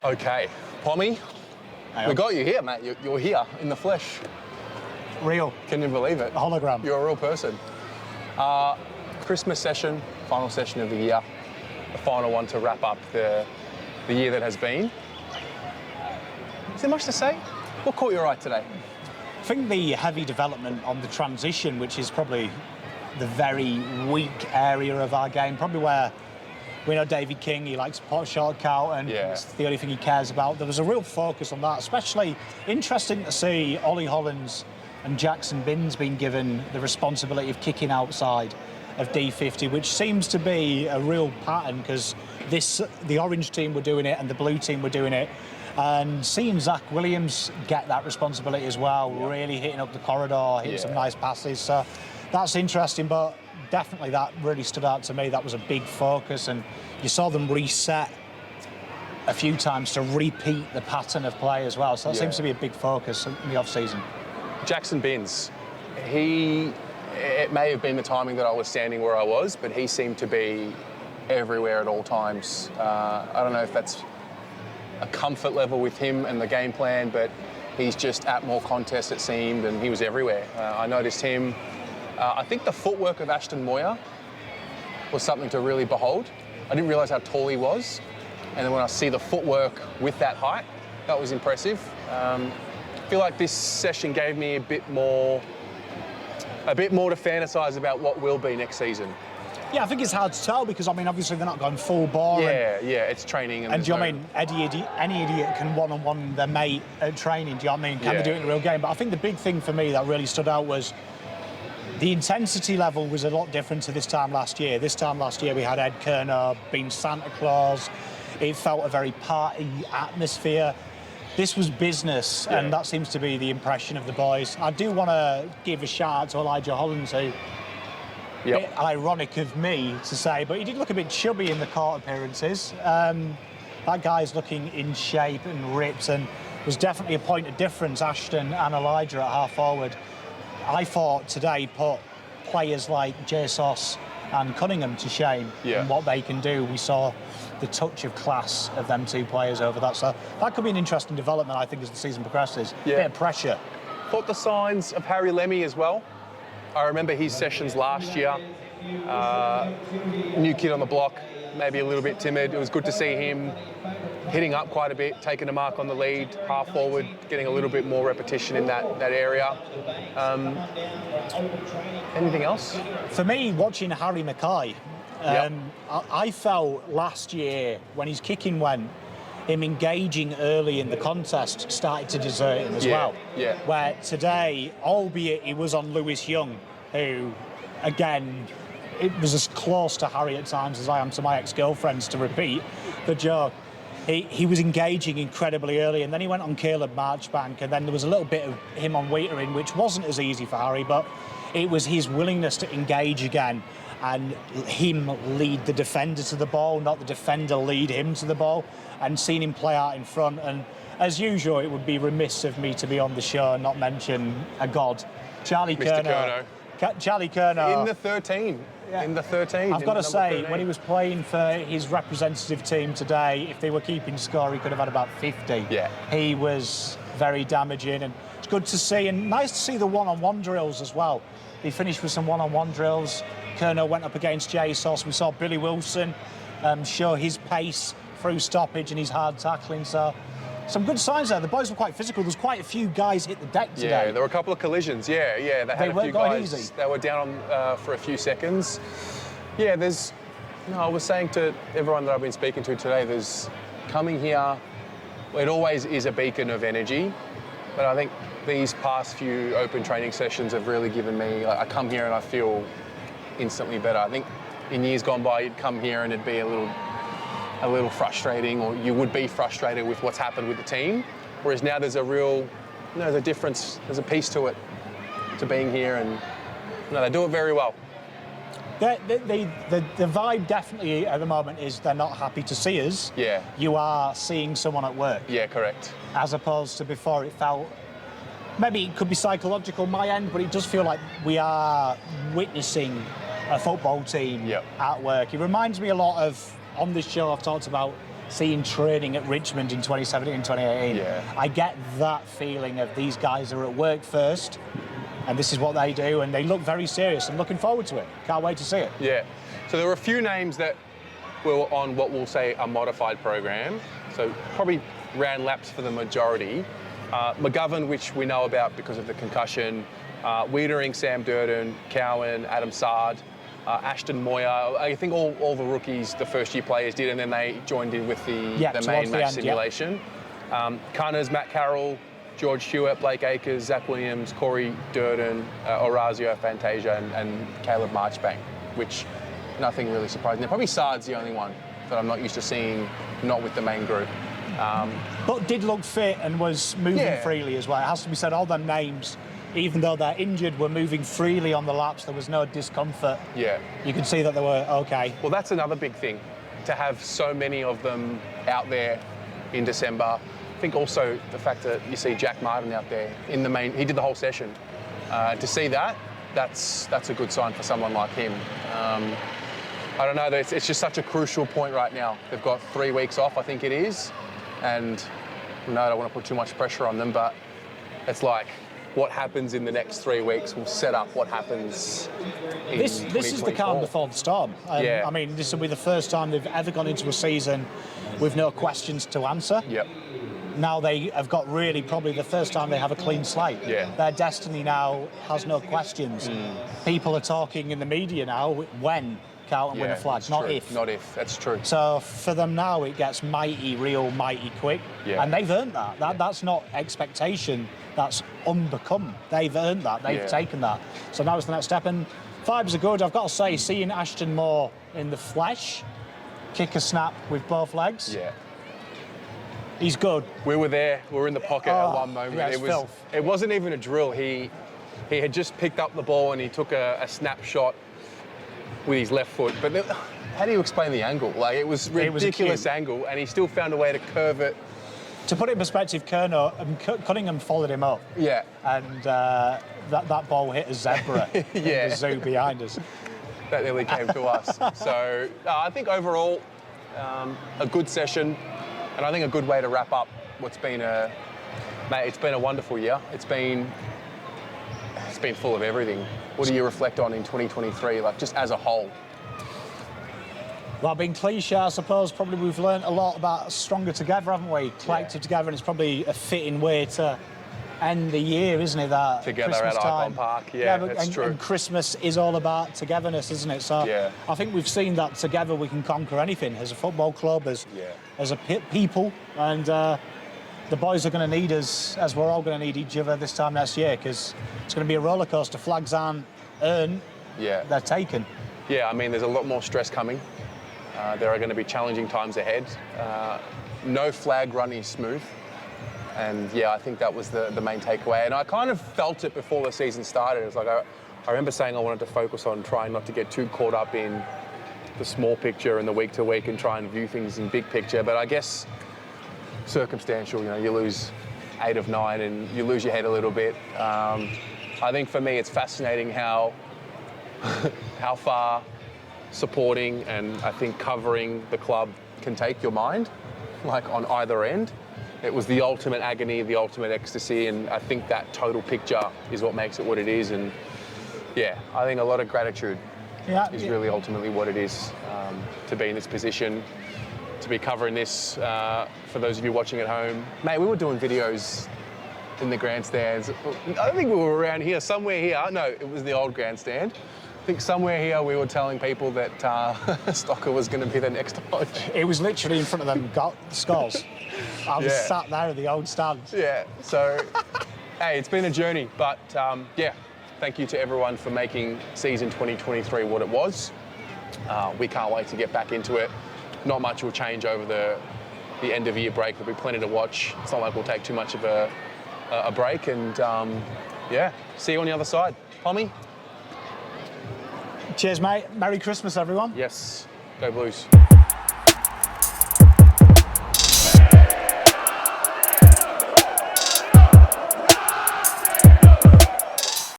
Okay, Pommy, we got you here, mate. You're here in the flesh. Real. Can you believe it? A hologram. You're a real person. Christmas session, final session of the year, the final one to wrap up the year that has been. Is there much to say? What caught your eye today? I think the heavy development on the transition, which is probably the very weak area of our game, probably where we know David King, he likes to pot short Carlton. Yeah. It's the only thing he cares about. There was a real focus on that, especially interesting to see Ollie Hollands and Jackson Binns being given the responsibility of kicking outside of D50, which seems to be a real pattern because the orange team were doing it and the blue team were doing it. And seeing Zach Williams get that responsibility as well, really hitting up the corridor, hitting some nice passes. So that's interesting, but definitely that really stood out to me. That was a big focus, and you saw them reset a few times to repeat the pattern of play as well. So that seems to be a big focus in the off-season. Jackson Binns, it may have been the timing that I was standing where I was, but he seemed to be everywhere at all times. I don't know if that's a comfort level with him and the game plan, but he's just at more contests, it seemed, and he was everywhere. I noticed him. I think the footwork of Ashton Moyer was something to really behold. I didn't realise how tall he was, and then when I see the footwork with that height, that was impressive. I feel like this session gave me a bit more to fantasise about what will be next season. Yeah, I think it's hard to tell because, I mean, obviously they're not going full bore. Yeah, it's training. And do you know what I mean? Any idiot can one-on-one their mate at training, do you know what I mean? Can they do it in a real game? But I think the big thing for me that really stood out was the intensity level was a lot different to this time last year. This time last year we had Ed Kerner being Santa Claus. It felt a very party atmosphere. This was business, and that seems to be the impression of the boys. I do want to give a shout out to Elijah Hollands, who, a bit ironic of me to say, but he did look a bit chubby in the court appearances. That guy's looking in shape and ripped, and was definitely a point of difference, Ashton and Elijah at half forward. I thought today put players like Jesus and Cunningham to shame in what they can do. We saw the touch of class of them two players over that. So that could be an interesting development, I think, as the season progresses. A bit of pressure. Thought the signs of Harry Lemmy as well. I remember his sessions last year. New kid on the block, maybe a little bit timid. It was good to see him hitting up quite a bit, taking a mark on the lead, half forward, getting a little bit more repetition in that area. Anything else? For me, watching Harry Mackay, I felt last year when his kicking went, him engaging early in the contest started to desert him as well. Where today, albeit he was on Lewis Young, who, again, it was as close to Harry at times as I am to my ex-girlfriends, to repeat the joke. He was engaging incredibly early, and then he went on Caleb Marchbank, and then there was a little bit of him on Waitering, which wasn't as easy for Harry, but it was his willingness to engage again and him lead the defender to the ball, not the defender lead him to the ball, and seeing him play out in front. And as usual, it would be remiss of me to be on the show and not mention a god, Charlie Curnow. Charlie Curnow. In the 13. In the 13. I've got to say, when he was playing for his representative team today, if they were keeping score, he could have had about 50. He was very damaging, and it's good to see, and nice to see the one-on-one drills as well. He finished with some one-on-one drills. Curnow went up against Jesus. We saw Billy Wilson show his pace through stoppage and his hard tackling. So some good signs there. The boys were quite physical. There was quite a few guys hit the deck today. Yeah, there were a couple of collisions. They had a few guys. Easy. They were down for a few seconds. I was saying to everyone that I've been speaking to today, there's coming here, it always is a beacon of energy, but I think these past few open training sessions have really given me, I come here and I feel instantly better. I think in years gone by, you'd come here and it'd be a little frustrating, or you would be frustrated with what's happened with the team. Whereas now there's there's a difference, there's a piece to it, to being here, and they do it very well. The vibe definitely at the moment is they're not happy to see us. You are seeing someone at work. Correct. As opposed to before, it felt, maybe it could be psychological on my end, but it does feel like we are witnessing a football team at work. It reminds me a lot of, on this show I've talked about seeing training at Richmond in 2017 and 2018. Yeah. I get that feeling of these guys are at work first, and this is what they do, and they look very serious. I'm looking forward to it. Can't wait to see it. Yeah. So there were a few names that were on what we'll say a modified program. So probably ran laps for the majority. McGovern, which we know about because of the concussion. Wiedering, Sam Durden, Cowan, Adam Sard, Ashton Moyer. I think all the rookies, the first-year players did, and then they joined in with the main match simulation. Cunners, Matt Carroll, George Hewitt, Blake Akers, Zach Williams, Corey Durden, Orazio Fantasia, and Caleb Marchbank, which nothing really surprising. Probably Sard's the only one that I'm not used to seeing not with the main group. But did look fit and was moving freely as well. It has to be said, all their names, even though they're injured, were moving freely on the laps. There was no discomfort. Yeah. You could see that they were okay. Well, that's another big thing, to have so many of them out there in December. I think also the fact that you see Jack Martin out there in the main, he did the whole session. To see that's a good sign for someone like him. I don't know, it's just such a crucial point right now. They've got 3 weeks off, I think it is. And no, I don't want to put too much pressure on them, but it's like what happens in the next 3 weeks will set up what happens in This is the calm before the storm. Yeah. I mean, this will be the first time they've ever gone into a season with no questions to answer. Yep. Now they have got really probably the first time they have a clean slate. Yeah. Their destiny now has no questions. People are talking in the media now when Carlton win a flag, not true. if. Not if, that's true. So for them now, it gets real mighty quick. Yeah. And they've earned that. That's not expectation, that's unbecome. They've earned that, they've taken that. So now it's the next step. And vibes are good. I've got to say, seeing Ashton Moore in the flesh, kick a snap with both legs. Yeah. He's good. We were there. We were in the pocket at one moment. Yeah, it wasn't even a drill. He had just picked up the ball and he took a snapshot with his left foot. But how do you explain the angle? Like, it was ridiculous angle, and he still found a way to curve it. To put it in perspective, Cunningham followed him up. Yeah. And that ball hit a zebra in the zoo behind us. That nearly came to us. So I think overall, a good session. And I think a good way to wrap up what's been it's been a wonderful year. It's been full of everything. What do you reflect on in 2023, like just as a whole? Well, being cliche, I suppose, probably we've learned a lot about stronger together, haven't we? Collective together, and it's probably a fitting way to end the year, isn't it? That together Christmas at time. Icon Park, that's true. And Christmas is all about togetherness, isn't it? So I think we've seen that together we can conquer anything as a football club, as a people, and the boys are going to need us, as we're all going to need each other this time next year, because it's going to be a roller coaster. Flags aren't earned, they're taken. Yeah, I mean, there's a lot more stress coming. There are going to be challenging times ahead. No flag run is smooth. And I think that was the main takeaway. And I kind of felt it before the season started. It was like, I remember saying I wanted to focus on trying not to get too caught up in the small picture and the week to week and try and view things in big picture. But I guess circumstantial, you lose 8 of 9 and you lose your head a little bit. I think for me, it's fascinating how far supporting and I think covering the club can take your mind, like on either end. It was the ultimate agony, the ultimate ecstasy, and I think that total picture is what makes it what it is. And I think a lot of gratitude is really ultimately what it is, to be in this position, to be covering this. For those of you watching at home, mate, we were doing videos in the grandstands. I think we were around here, somewhere here. No, it was the old grandstand. I think somewhere here we were telling people that Stocker was going to be the next Hodge. It was literally in front of them skulls. I was sat there in the old stands. Yeah, so, hey, it's been a journey. But, thank you to everyone for making season 2023 what it was. We can't wait to get back into it. Not much will change over the end of year break. There'll be plenty to watch. It's not like we'll take too much of a break. And, see you on the other side. Pommy? Cheers, mate. Merry Christmas, everyone. Yes. Go Blues.